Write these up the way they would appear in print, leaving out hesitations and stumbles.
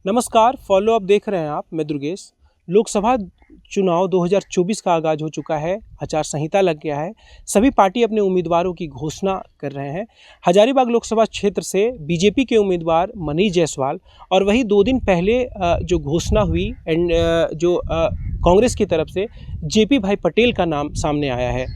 नमस्कार, follow up देख रहे हैं आप। मैं दुर्गेश। लोकसभा चुनाव 2024 का आगाज हो चुका है। आचार संहिता लग गया है। सभी पार्टी अपने उम्मीदवारों की घोषणा कर रहे हैं। हजारीबाग लोकसभा क्षेत्र से बीजेपी के उम्मीदवार मनीष जायसवाल और वही 2 दिन पहले जो घोषणा हुई कांग्रेस की तरफ से जेपी भाई पटेल का नाम सामने आया है।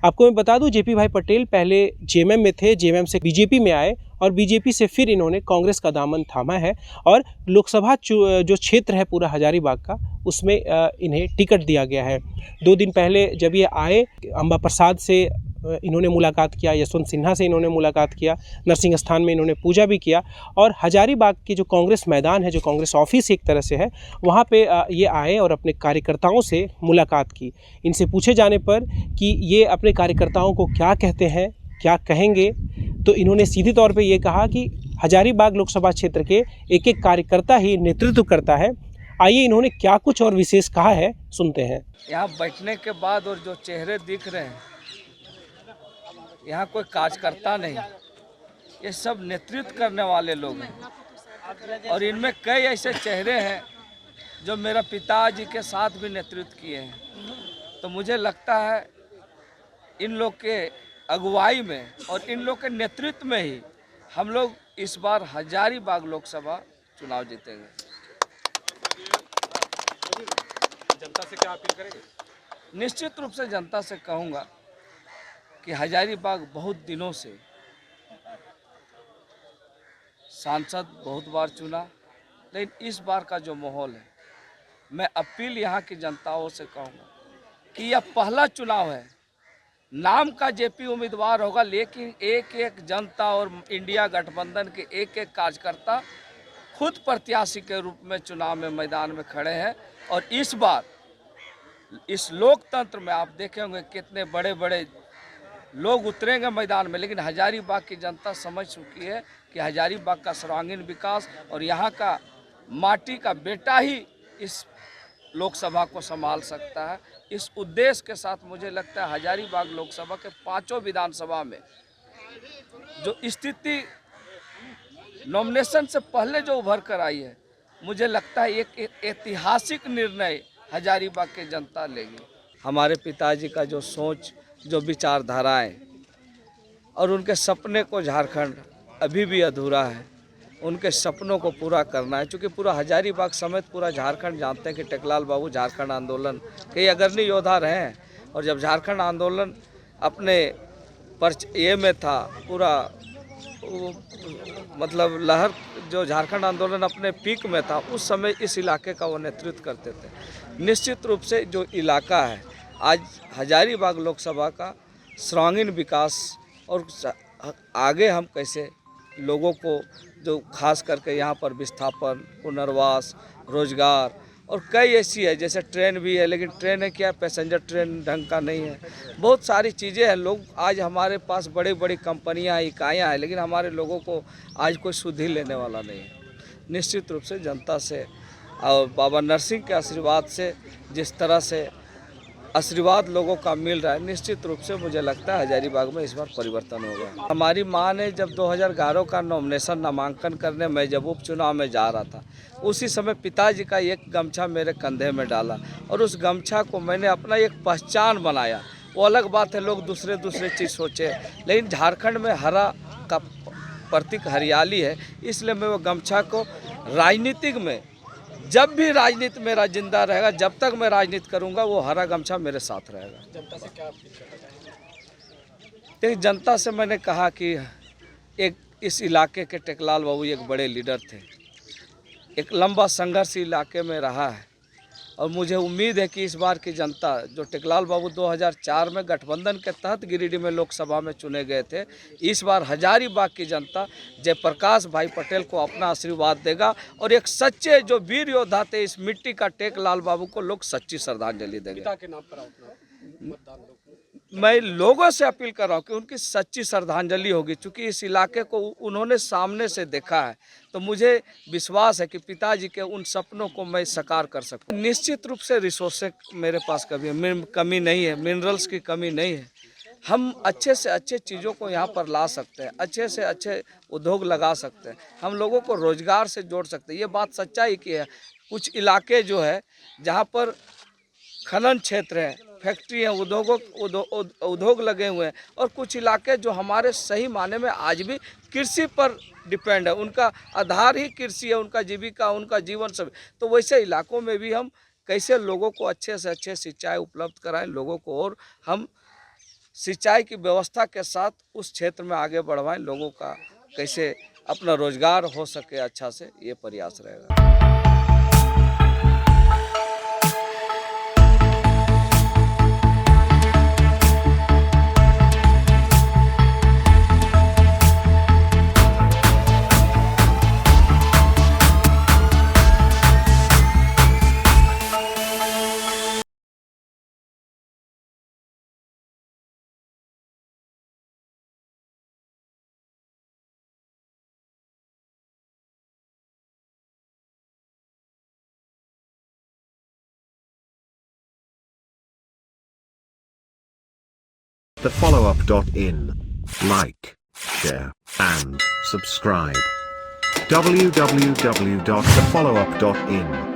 आपको मैं बता दूं, जेपी भाई पटेल पहले जेएमएम में थे, जेएमएम से बीजेपी में आए और बीजेपी से फिर इन्होंने कांग्रेस का दामन थामा है और लोकसभा जो क्षेत्र है पूरा हजारीबाग का, उसमें इन्हें टिकट दिया गया है। 2 दिन पहले जब ये आए, अंबा प्रसाद से इन्होंने मुलाकात किया, यशवंत सिन्हा से इन्होंने मुलाकात किया, नरसिंह स्थान में इन्होंने पूजा भी किया और हजारीबाग के जो कांग्रेस मैदान है, जो कांग्रेस ऑफिस एक तरह से है, वहाँ पे ये आए और अपने कार्यकर्ताओं से मुलाकात की। इनसे पूछे जाने पर कि ये अपने कार्यकर्ताओं को क्या कहते हैं, क्या कहेंगे, तो इन्होंने सीधे तौर पे ये कहा कि हजारीबाग लोकसभा क्षेत्र के एक एक कार्यकर्ता ही नेतृत्व करता है। आइए इन्होंने क्या कुछ और विशेष कहा है, सुनते हैं। यहाँ बैठने के बाद और जो चेहरे दिख रहे हैं, यहाँ कोई कार्यकर्ता नहीं, ये सब नेतृत्व करने वाले लोग हैं और इनमें कई ऐसे चेहरे हैं जो मेरा पिताजी के साथ भी नेतृत्व किए हैं। तो मुझे लगता है इन लोग के अगुवाई में और इन लोग के नेतृत्व में ही हम लोग इस बार हजारीबाग लोकसभा चुनाव जीतेंगे। जनता से क्या अपील करेंगे? निश्चित रूप से जनता से कहूँगा कि हजारीबाग बहुत दिनों से सांसद बहुत बार चुना, लेकिन इस बार का जो माहौल है, मैं अपील यहाँ की जनताओं से कहूँगा कि यह पहला चुनाव है। नाम का जेपी उम्मीदवार होगा, लेकिन एक एक जनता और इंडिया गठबंधन के एक एक कार्यकर्ता खुद प्रत्याशी के रूप में चुनाव में मैदान में खड़े हैं। और इस बार इस लोकतंत्र में आप देखे होंगे कितने बड़े बड़े लोग उतरेंगे मैदान में, लेकिन हजारीबाग की जनता समझ चुकी है कि हजारीबाग का सर्वांगीण विकास और यहाँ का माटी का बेटा ही इस लोकसभा को संभाल सकता है। इस उद्देश्य के साथ मुझे लगता है हजारीबाग लोकसभा के 5 विधानसभा में जो स्थिति नॉमिनेशन से पहले जो उभर कर आई है, मुझे लगता है एक ऐतिहासिक निर्णय हजारीबाग की जनता लेगी। हमारे पिताजी का जो सोच, जो विचारधाराएं और उनके सपने को झारखंड अभी भी अधूरा है, उनके सपनों को पूरा करना है। क्योंकि पूरा हजारीबाग समेत पूरा झारखंड जानते हैं कि टेकलाल बाबू झारखंड आंदोलन के अग्रणी योद्धा रहे हैं और जब झारखंड आंदोलन अपने ये में था, पूरा मतलब लहर, जो झारखंड आंदोलन अपने पीक में था, उस समय इस इलाके का वो नेतृत्व करते थे। निश्चित रूप से जो इलाका है आज हजारीबाग लोकसभा का सर्वांगीण विकास और आगे हम कैसे लोगों को, जो खास करके यहाँ पर विस्थापन, पुनर्वास, रोजगार और कई ऐसी है, जैसे ट्रेन भी है, लेकिन ट्रेन है क्या, पैसेंजर ट्रेन ढंग का नहीं है। बहुत सारी चीज़ें हैं। लोग आज हमारे पास बड़ी बड़ी कंपनियाँ, इकाइयाँ हैं, लेकिन हमारे लोगों को आज कोई सुधि लेने वाला नहीं है। निश्चित रूप से जनता से और बाबा नरसिंह के आशीर्वाद से जिस तरह से आशीर्वाद लोगों का मिल रहा है, निश्चित रूप से मुझे लगता है हजारीबाग में इस बार परिवर्तन होगा। हमारी माँ ने जब 2011 का नॉमिनेशन नामांकन करने में जब उपचुनाव में जा रहा था, उसी समय पिताजी का एक गमछा मेरे कंधे में डाला और उस गमछा को मैंने अपना एक पहचान बनाया। वो अलग बात है, लोग दूसरे चीज़ सोचे, लेकिन झारखंड में हरा का प्रतीक हरियाली है, इसलिए मैं वो गमछा को राजनीतिक में, जब भी राजनीति मेरा जिंदा रहेगा, जब तक मैं राजनीति करूंगा, वो हरा गमछा मेरे साथ रहेगा। जनता से क्या अपील करेंगे? जनता से मैंने कहा कि एक इस इलाके के टेकलाल बाबू एक बड़े लीडर थे, एक लंबा संघर्ष इलाके में रहा है और मुझे उम्मीद है कि इस बार की जनता, जो टेकलाल बाबू 2004 में गठबंधन के तहत गिरिडीह में लोकसभा में चुने गए थे, इस बार हजारीबाग की जनता जयप्रकाश भाई पटेल को अपना आशीर्वाद देगा और एक सच्चे जो वीर योद्धा थे इस मिट्टी का टेकलाल बाबू को लोग सच्ची श्रद्धांजलि देंगे। पिता के नाम पर मतदान मैं लोगों से अपील कर रहा हूँ कि उनकी सच्ची श्रद्धांजलि होगी, क्योंकि इस इलाके को उन्होंने सामने से देखा है। तो मुझे विश्वास है कि पिताजी के उन सपनों को मैं साकार कर सकूँ। निश्चित रूप से रिसोर्सेज मेरे पास कभी कमी नहीं है, मिनरल्स की कमी नहीं है, हम अच्छे से अच्छे चीज़ों को यहाँ पर ला सकते हैं, अच्छे से अच्छे उद्योग लगा सकते हैं, हम लोगों को रोज़गार से जोड़ सकते हैं। ये बात सच्चाई की है। कुछ इलाके जो है जहाँ पर खनन क्षेत्र है, फैक्ट्री है, उद्योग लगे हुए हैं, और कुछ इलाके जो हमारे सही माने में आज भी कृषि पर डिपेंड है, उनका आधार ही कृषि है, उनका जीविका, उनका जीवन सब। तो वैसे इलाकों में भी हम कैसे लोगों को अच्छे से अच्छे सिंचाई उपलब्ध कराएं लोगों को, और हम सिंचाई की व्यवस्था के साथ उस क्षेत्र में आगे बढ़वाएं, लोगों का कैसे अपना रोजगार हो सके अच्छा से, ये प्रयास रहेगा। thefollowup.in. Like, share, and subscribe. www.thefollowup.in